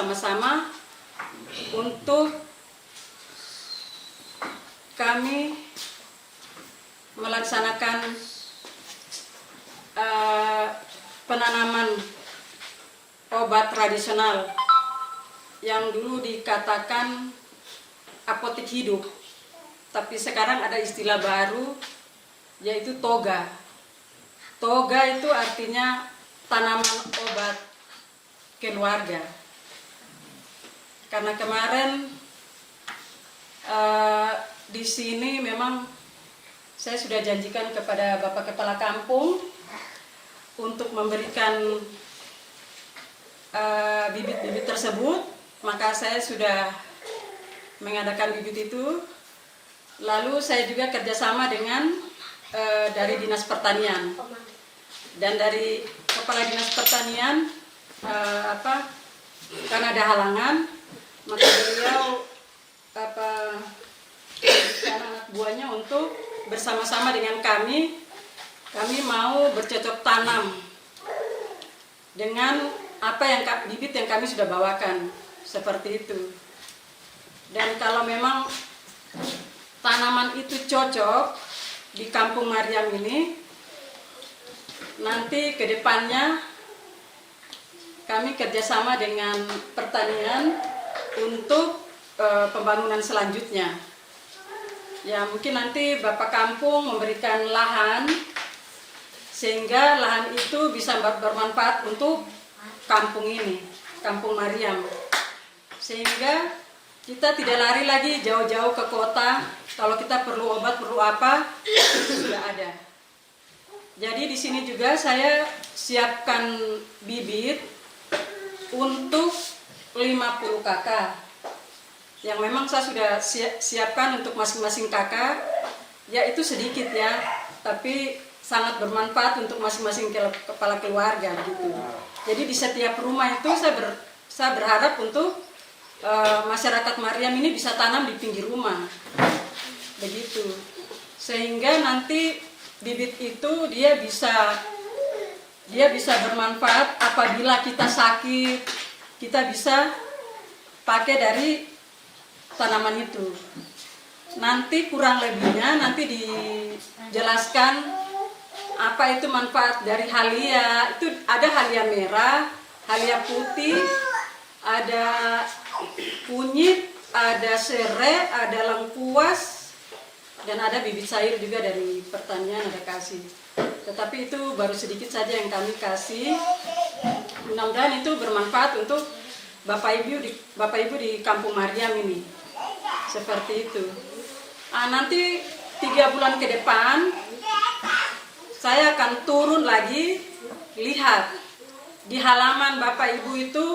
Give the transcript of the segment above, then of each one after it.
bersama-sama untuk kami melaksanakan penanaman obat tradisional yang dulu dikatakan apotek hidup, tapi sekarang ada istilah baru yaitu toga. Toga itu artinya tanaman obat keluarga. Karena kemarin di sini memang saya sudah janjikan kepada Bapak Kepala Kampung untuk memberikan bibit-bibit tersebut, maka saya sudah mengadakan bibit itu. Lalu saya juga kerjasama dengan dari Dinas Pertanian dan dari Kepala Dinas Pertanian, karena ada halangan, maka beliau anak buahnya untuk bersama-sama dengan kami mau bercocok tanam dengan bibit yang kami sudah bawakan, seperti itu. Dan kalau memang tanaman itu cocok di Kampung Mariam ini, nanti ke depannya kami kerjasama dengan pertanian untuk pembangunan selanjutnya. Ya, mungkin nanti Bapak Kampung memberikan lahan sehingga lahan itu bisa bermanfaat untuk kampung ini, Kampung Mariam. Sehingga kita tidak lari lagi jauh-jauh ke kota. Kalau kita perlu obat, perlu apa, itu sudah ada. Jadi di sini juga saya siapkan bibit untuk 50 kakak. Yang memang saya sudah siapkan untuk masing-masing kakak, ya itu sedikit ya, tapi sangat bermanfaat untuk masing-masing kepala keluarga gitu. Jadi di setiap rumah itu saya berharap untuk masyarakat Mariam ini bisa tanam di pinggir rumah, begitu. Sehingga nanti bibit itu dia bisa bermanfaat apabila kita sakit, kita bisa pakai dari tanaman itu. Nanti kurang lebihnya nanti dijelaskan apa itu manfaat dari halia. Itu ada halia merah, halia putih, ada kunyit, ada serai, ada lengkuas, dan ada bibit sayur juga dari pertanian ada kasih. Tetapi itu baru sedikit saja yang kami kasih. Mudah-mudahan itu bermanfaat untuk Bapak Ibu di Kampung Mariam ini. Seperti itu. Nanti 3 bulan ke depan saya akan turun lagi lihat di halaman Bapak Ibu itu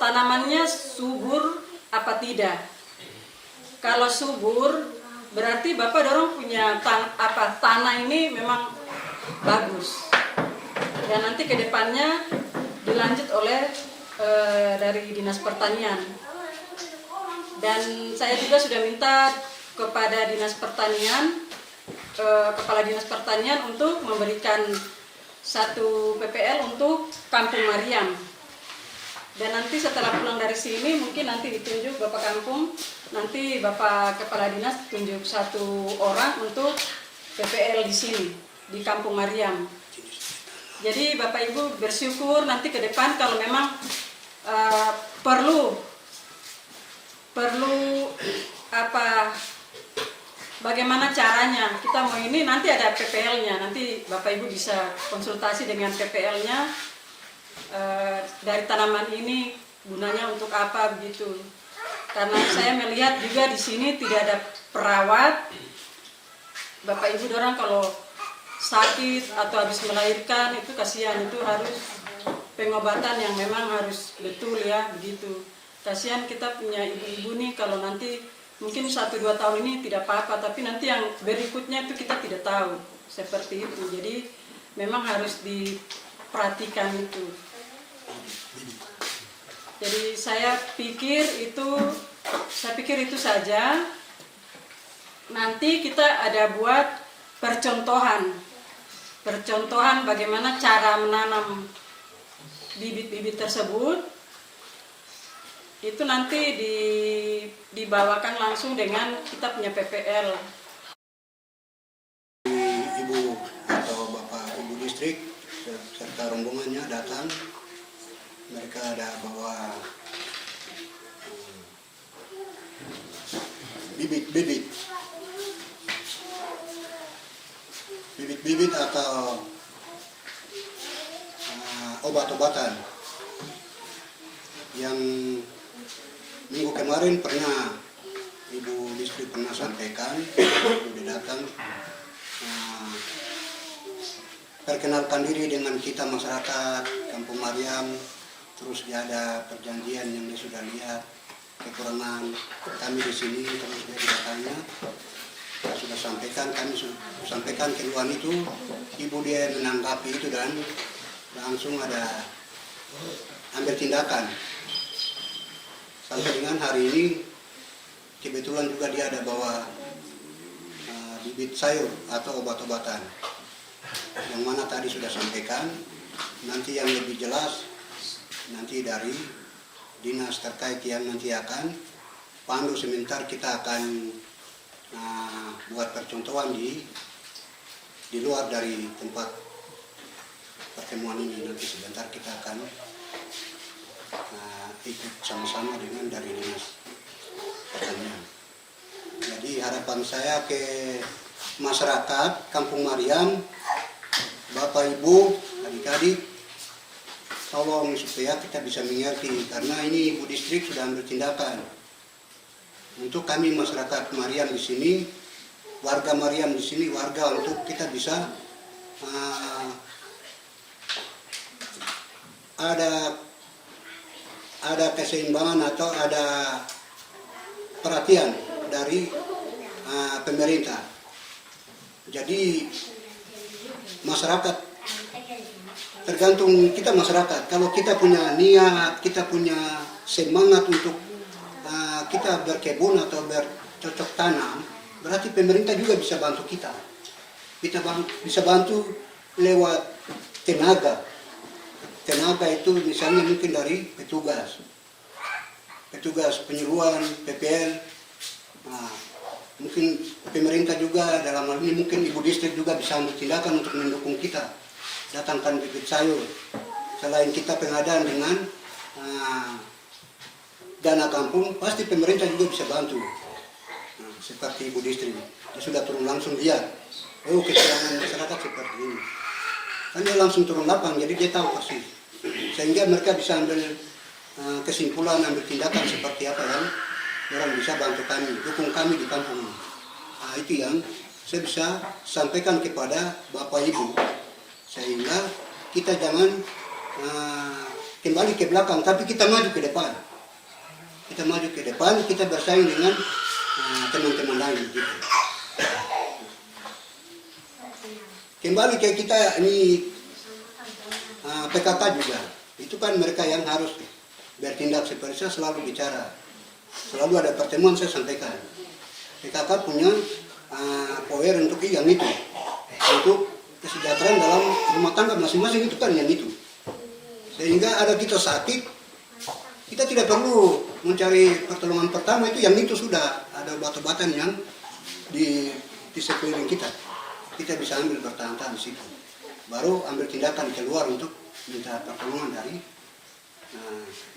tanamannya subur apa tidak. Kalau subur berarti Bapak dorong punya tanah ini memang bagus. Dan nanti ke depannya dilanjut oleh dari Dinas Pertanian. Dan saya juga sudah minta kepada Dinas Pertanian, Kepala Dinas Pertanian untuk memberikan 1 PPL untuk Kampung Mariam. Dan nanti setelah pulang dari sini mungkin nanti ditunjuk Bapak Kampung, nanti Bapak Kepala Dinas tunjuk 1 orang untuk PPL di sini, di Kampung Mariam. Jadi Bapak Ibu bersyukur nanti ke depan kalau memang perlu bagaimana caranya kita mau ini, nanti ada PPL-nya, nanti Bapak Ibu bisa konsultasi dengan PPL-nya dari tanaman ini gunanya untuk apa begitu. Karena saya melihat juga di sini tidak ada perawat. Bapak Ibu dorang kalau sakit atau habis melahirkan itu kasihan, itu harus pengobatan yang memang harus betul ya begitu. Kasihan kita punya ibu-ibu nih kalau nanti mungkin 1-2 tahun ini tidak apa-apa, tapi nanti yang berikutnya itu kita tidak tahu, seperti itu. Jadi memang harus diperhatikan itu. Jadi saya pikir itu saja. Nanti kita ada buat percontohan bagaimana cara menanam bibit-bibit tersebut. itu nanti dibawakan langsung dengan kita punya PPL. Ibu atau Bapak Ibu Distrik serta rombongannya datang, mereka ada bawa bibit-bibit atau obat-obatan yang minggu kemarin pernah Ibu Distrik pernah sampaikan, sudah datang. Perkenalkan diri dengan kita masyarakat Kampung Mariam, terus dia ada perjanjian yang dia sudah lihat kekurangan kami di sini, terus dia datangnya sudah sampaikan, kami sampaikan keluhan itu, ibu dia menanggapi itu dan langsung ada ambil tindakan. Sampai dengan hari ini kebetulan juga dia ada bawa bibit sayur atau obat-obatan yang mana tadi sudah sampaikan. Nanti yang lebih jelas nanti dari dinas terkait yang nanti akan pandu, sebentar kita akan buat percontohan di luar dari tempat pertemuan ini. Nanti sebentar kita akan ikut sama-sama dengan dari dinas pertanian. Jadi harapan saya ke masyarakat Kampung Mariam, Bapak Ibu, adik-adik, tolong supaya kita bisa mengerti, karena ini Ibu Distrik sudah ambil tindakan. Untuk kami masyarakat Mariam di sini, warga Mariam di sini, warga untuk kita bisa ada keseimbangan atau ada perhatian dari pemerintah. Jadi masyarakat, tergantung kita masyarakat. Kalau kita punya niat, kita punya semangat untuk kita berkebun atau bercocok tanam, berarti pemerintah juga bisa bantu kita. Kita bisa bantu lewat tenaga. Tenaga itu misalnya mungkin dari petugas penyuluhan, PPL. Mungkin pemerintah juga dalam hal ini, mungkin Ibu Distrik juga bisa ambil tindakan untuk mendukung kita. Datangkan bibit sayur. Selain kita pengadaan dengan dana kampung, pasti pemerintah juga bisa bantu. Seperti Ibu Distrik, dia sudah turun langsung lihat, kekurangan masyarakat seperti ini. Kan dia langsung turun lapang, jadi dia tahu persis. Sehingga mereka bisa ambil kesimpulan, ambil tindakan seperti apa yang orang bisa bantu kami, dukung kami di kampung ini. Itu yang saya bisa sampaikan kepada Bapak Ibu, sehingga kita jangan kembali ke belakang, tapi kita maju ke depan. Kita maju ke depan, kita bersaing dengan teman-teman lain. Gitu. Kembali ke kita ini PKK juga, itu kan mereka yang harus bertindak. Seperti saya selalu bicara, selalu ada pertemuan saya sampaikan. PKK punya power untuk yang itu, untuk kesejahteraan dalam rumah tangga masing-masing, itu kan yang itu. Sehingga ada kita sakit, kita tidak perlu mencari pertolongan pertama, itu yang itu sudah ada obat-obatan yang di sekeliling kita. Kita bisa ambil bertahan-tahan di situ. Baru ambil tindakan keluar untuk minta pertolongan dari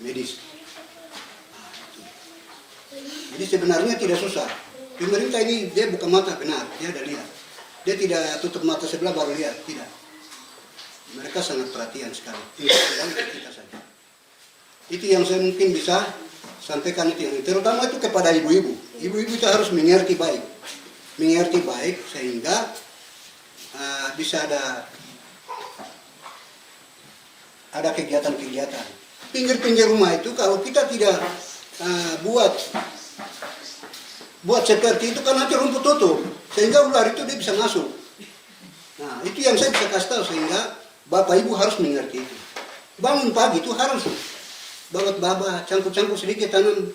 medis. Jadi sebenarnya tidak susah. Pemerintah ini dia buka mata, benar, dia ada lihat. Dia tidak tutup mata sebelah baru lihat, tidak. Mereka sangat perhatian sekali. Kita saja. Itu yang saya mungkin bisa sampaikan, itu yang terutama itu kepada ibu-ibu. Ibu-ibu itu harus mengerti baik, sehingga bisa ada kegiatan-kegiatan. Pinggir-pinggir rumah itu kalau kita tidak buat seperti itu, kan nanti rumput tutup, sehingga ular itu dia bisa masuk. Nah, itu yang saya bisa kasih tahu, sehingga Bapak Ibu harus mengerti itu. Bangun pagi itu harus bawa baba, cangkuk-cangkuk sedikit tanam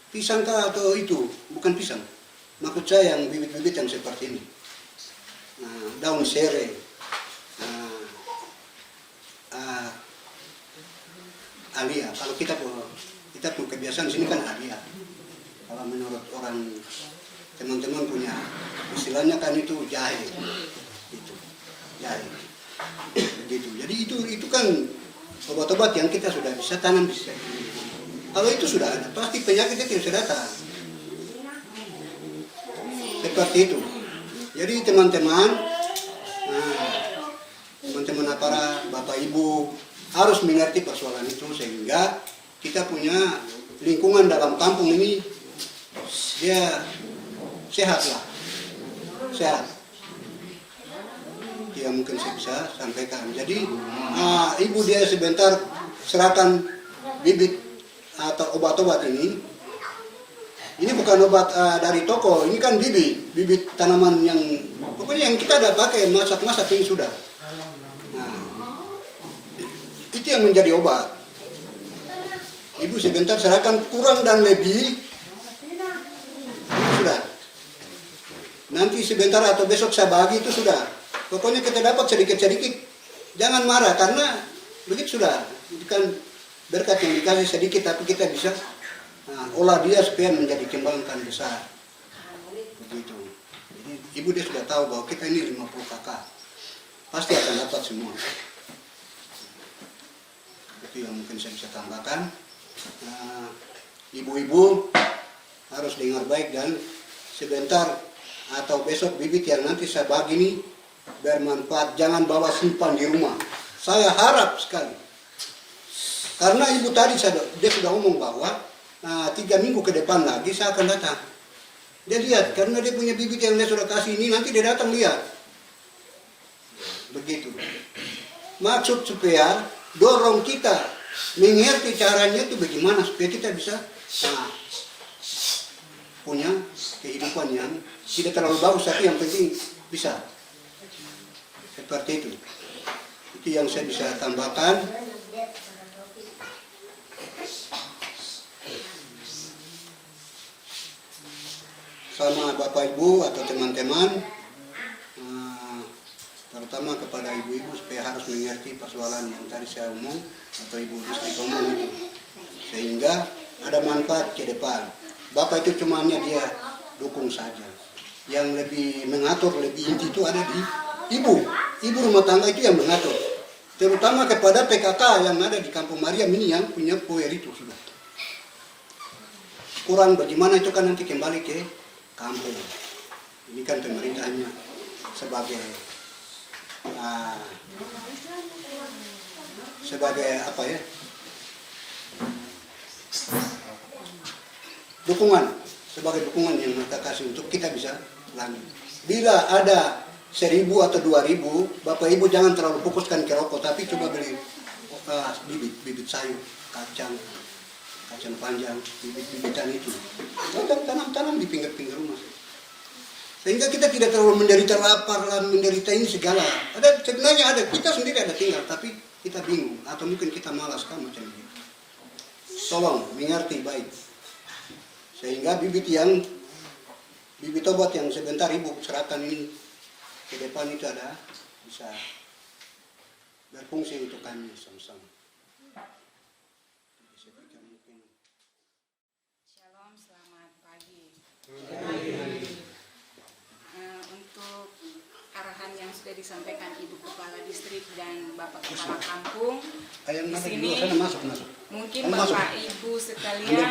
pisang kah atau itu, bukan pisang. Maksud saya yang bibit-bibit yang seperti ini. Daun serai, alia. Kalau kita kita punya kebiasaan sini kan hadiah. Kalau menurut orang teman-teman punya istilahnya kan itu jahe, itu jahe, begitu. Jadi itu kan obat-obat yang kita sudah bisa tanam bisa. Kalau itu sudah ada, pasti penyakit itu sudah datang. Seperti itu. Jadi teman-teman, teman-teman aparat, bapak ibu harus mengerti persoalan itu sehingga kita punya lingkungan dalam kampung ini dia sehat lah, sehat. Ya mungkin saya bisa sampaikan. Jadi ibu dia sebentar serahkan bibit atau obat-obat ini. Ini bukan obat dari toko, ini kan bibit tanaman yang pokoknya yang kita ada pakai masak-masak ini sudah. Nah, itu yang menjadi obat. Ibu sebentar serahkan kurang dan lebih sudah. Nanti sebentar atau besok saya bagi itu sudah. Pokoknya kita dapat sedikit-sedikit. Jangan marah karena begitu sudah. Itu kan berkat yang dikasih sedikit tapi kita bisa olah dia supaya menjadi kembangkan besar. Begitu. Jadi ibu dia sudah tahu bahwa kita ini 50 kakak. Pasti akan dapat semua. Itu yang mungkin saya bisa tambahkan. Ibu-ibu harus dengar baik dan sebentar atau besok bibit yang nanti saya bagi ini bermanfaat. Jangan bawa simpan di rumah. Saya harap sekali. Karena ibu tadi dia sudah ngomong bahwa 3 minggu ke depan lagi saya akan datang. Dia lihat, karena dia punya bibit yang dia sudah kasih ini, nanti dia datang lihat. Begitu. Maksud supaya dorong kita mengerti caranya itu bagaimana supaya kita bisa punya kehidupan yang tidak terlalu bagus, tapi yang penting bisa. Seperti itu. Itu yang saya bisa tambahkan. Sama Bapak Ibu atau teman-teman, terutama kepada ibu-ibu supaya harus mengerti persoalan yang tadi saya omong atau ibu istri omong itu, sehingga ada manfaat ke depan. Bapak itu cuma hanya dia dukung saja. Yang lebih mengatur, lebih inti itu ada di ibu rumah tangga itu yang mengatur. Terutama kepada PKK yang ada di Kampung Mariam ini yang punya power itu sudah. Kurang bagaimana itu kan nanti kembali ke kampung. Ini kan pemerintahnya sebagai apa ya? Sebagai dukungan yang mereka kasih untuk kita bisa lanjut. Bila ada 1.000 atau 2.000, Bapak Ibu jangan terlalu fokuskan ke rokok, tapi coba beli bibit sayur, kacang panjang, bibit-bibitan itu. Tanam di pinggir-pinggir rumah. Sehingga kita tidak terlalu menderita lapar, menderita ini segala. Sebenarnya ada, kita sendiri ada tinggal, tapi kita bingung. Atau mungkin kita malas kan macam itu. Tolong, mengerti baik. Sehingga bibit obat yang sebentar Ibu serahkan ini ke depan itu ada, bisa berfungsi untuk kami sama-sama. Shalom, selamat pagi. Untuk arahan yang sudah disampaikan Ibu Kepala Distrik dan Bapak Kepala Kampung di sini, mungkin Bapak Ibu sekalian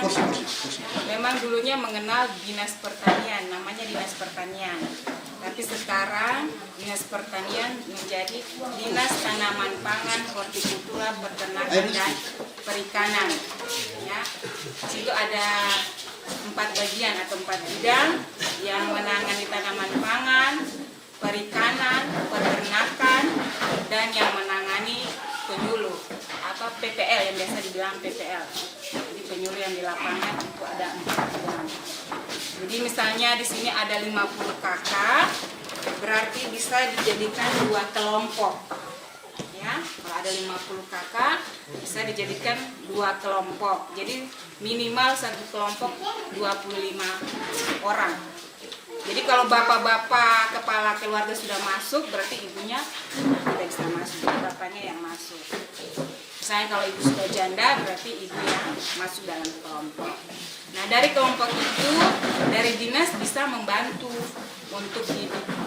memang dulunya mengenal Dinas Pertanian, namanya Dinas Pertanian. Tapi sekarang Dinas Pertanian menjadi Dinas Tanaman Pangan, Hortikultura, Peternakan, dan Perikanan. Ya, di situ ada 4 bagian atau 4 bidang yang menangani tanaman pangan, perikanan, peternakan, dan yang menangani penyuluh atau PPL yang biasa dibilang PPL. Jadi penyuluh yang di lapangan itu ada 4 bidang. Jadi misalnya di sini ada 50 kakak, berarti bisa dijadikan 2 kelompok. Ya, kalau ada 50 kakak bisa dijadikan 2 kelompok. Jadi minimal 1 kelompok 25 orang. Jadi kalau bapak-bapak kepala keluarga sudah masuk, berarti ibunya tidak bisa masuk, bapaknya yang masuk. Misalnya kalau ibu sudah janda, berarti ibu yang masuk dalam kelompok. Nah, dari kelompok itu, dari dinas bisa membantu untuk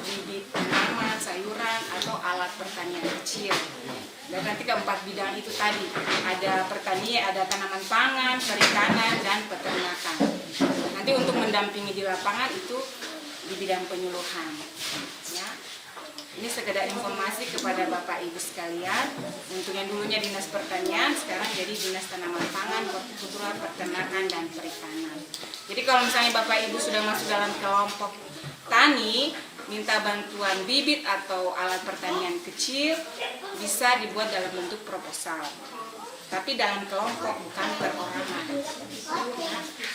bibit tanaman, sayuran, atau alat pertanian kecil. Dan nanti keempat bidang itu tadi, ada pertanian, ada tanaman pangan, perikanan, dan peternakan. Nanti untuk mendampingi di lapangan itu di bidang penyuluhan. Ya. Ini sekedar informasi kepada Bapak Ibu sekalian. Untuk yang dulunya Dinas Pertanian, sekarang jadi Dinas Tanaman Pangan, Hortikultura, Peternakan, dan Perikanan. Jadi kalau misalnya Bapak Ibu sudah masuk dalam kelompok tani, minta bantuan bibit atau alat pertanian kecil, bisa dibuat dalam bentuk proposal. Tapi dalam kelompok, bukan perorangan.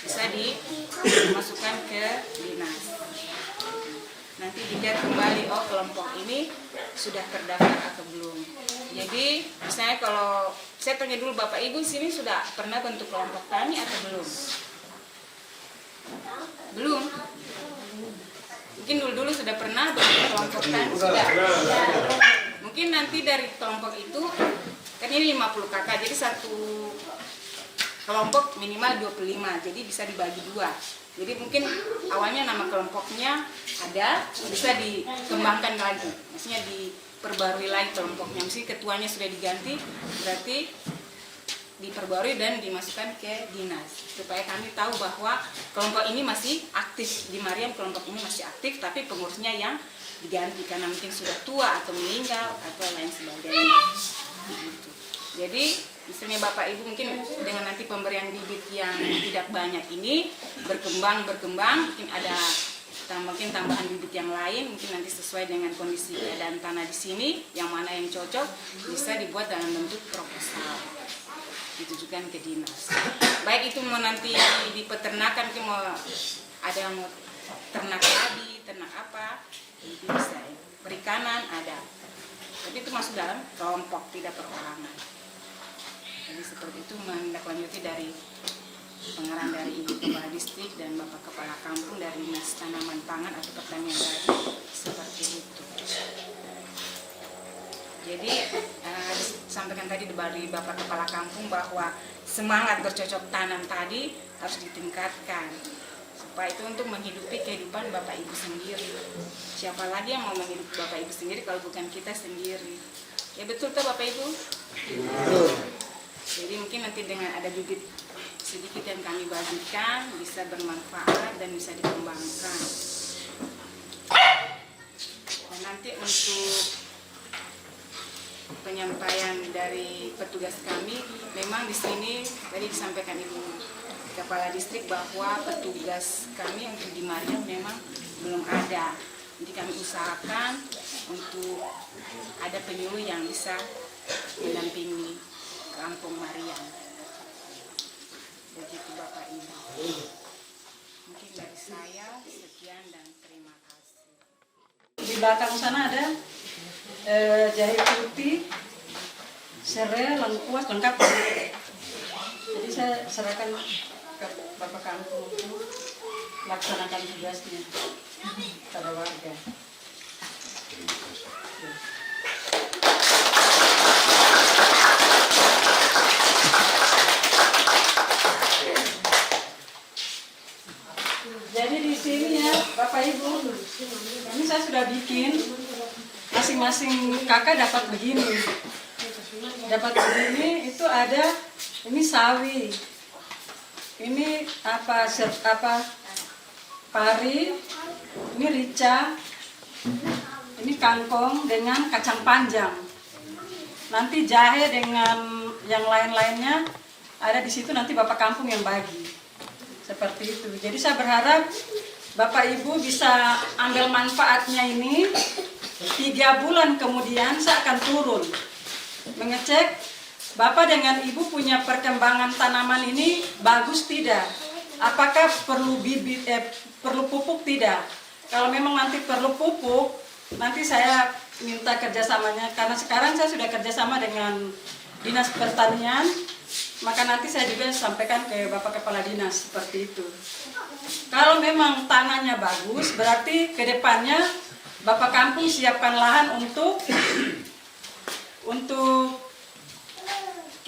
Bisa dimasukkan ke dinas. Nanti dilihat kembali, oh kelompok ini sudah terdaftar atau belum. Jadi misalnya kalau saya tanya dulu Bapak Ibu sini sudah pernah bentuk kelompok tani atau belum? Belum. Mungkin dulu sudah pernah bentuk kelompok tani, sudah. Mungkin nanti dari kelompok itu kan ini 50 kakak, jadi satu kelompok minimal 25, jadi bisa dibagi dua. Jadi mungkin awalnya nama kelompoknya ada, bisa dikembangkan lagi, maksudnya diperbarui lagi kelompoknya. Mesti ketuanya sudah diganti, berarti diperbarui dan dimasukkan ke dinas, supaya kami tahu bahwa kelompok ini masih aktif. Di Mariam kelompok ini masih aktif, tapi pengurusnya yang diganti karena mungkin sudah tua atau meninggal atau lain sebagainya. Jadi misalnya Bapak Ibu mungkin dengan nanti pemberian bibit yang tidak banyak ini berkembang, mungkin ada mungkin tambahan bibit yang lain, mungkin nanti sesuai dengan kondisi keadaan tanah di sini, yang mana yang cocok bisa dibuat dalam bentuk proposal, ditujukan ke dinas. Baik itu mau nanti di peternakan, mau ada yang mau ternak babi, ternak apa, itu bisa. Perikanan ada, tapi itu masuk dalam kelompok, tidak perorangan. Jadi seperti itu menindaklanjuti dari pengarahan dari Ibu Kepala Distrik dan Bapak Kepala Kampung dari Dinas Tanaman Pangan atau Pertanian tadi, seperti itu. Jadi disampaikan tadi dari Bapak Kepala Kampung bahwa semangat bercocok tanam tadi harus ditingkatkan, supaya itu untuk menghidupi kehidupan Bapak Ibu sendiri. Siapa lagi yang mau menghidupi Bapak Ibu sendiri kalau bukan kita sendiri? Ya betul tuh Bapak Ibu? Betul. Jadi mungkin nanti dengan ada bibit sedikit yang kami bagikan bisa bermanfaat dan bisa dikembangkan. Dan nanti untuk penyampaian dari petugas kami, memang di sini tadi disampaikan Ibu Kepala Distrik bahwa petugas kami untuk di Mariam memang belum ada. Jadi kami usahakan untuk ada penyuluh yang bisa mendampingi Kampung Mariam. Begitu Bapak Ibu. Mungkin dari saya sekian dan terima kasih. Di belakang sana ada jahe putih, serai, lengkuas, lengkap. Jadi saya serahkan ke Bapak Kampung untuk laksanakan tugasnya pada warga. Jadi di sini ya Bapak Ibu, ini saya sudah bikin, masing-masing kakak dapat begini. Dapat begini, itu ada, ini sawi, ini pari, ini rica, ini kangkong dengan kacang panjang. Nanti jahe dengan yang lain-lainnya ada di situ, nanti Bapak Kampung yang bagi. Seperti itu. Jadi saya berharap Bapak Ibu bisa ambil manfaatnya ini. 3 bulan kemudian saya akan turun mengecek Bapak dengan Ibu punya perkembangan tanaman ini bagus tidak, apakah perlu bibit, perlu pupuk tidak. Kalau memang nanti perlu pupuk, nanti saya minta kerjasamanya, karena sekarang saya sudah kerjasama dengan Dinas Pertanian, maka nanti saya juga sampaikan ke Bapak Kepala Dinas seperti itu. Kalau memang tanahnya bagus, berarti ke depannya Bapak Kampung siapkan lahan untuk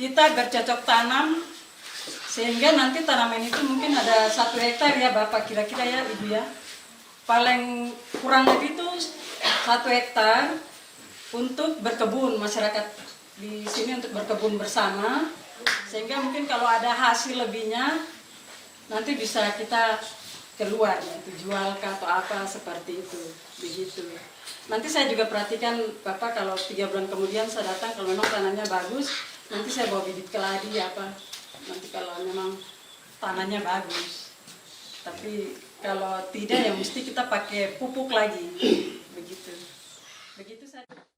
kita bercocok tanam sehingga nanti tanaman itu mungkin ada 1 hektar ya Bapak, kira-kira ya Ibu ya. Paling kurang lebih itu 1 hektar untuk berkebun, masyarakat di sini untuk berkebun bersama, sehingga mungkin kalau ada hasil lebihnya nanti bisa kita keluar gitu, jual ke atau apa seperti itu, begitu. Nanti saya juga perhatikan Bapak kalau 3 bulan kemudian saya datang, kalau memang tanahnya bagus, nanti saya bawa bibit keladi apa, nanti kalau memang tanahnya bagus. Tapi kalau tidak ya mesti kita pakai pupuk lagi, begitu. Begitu saja.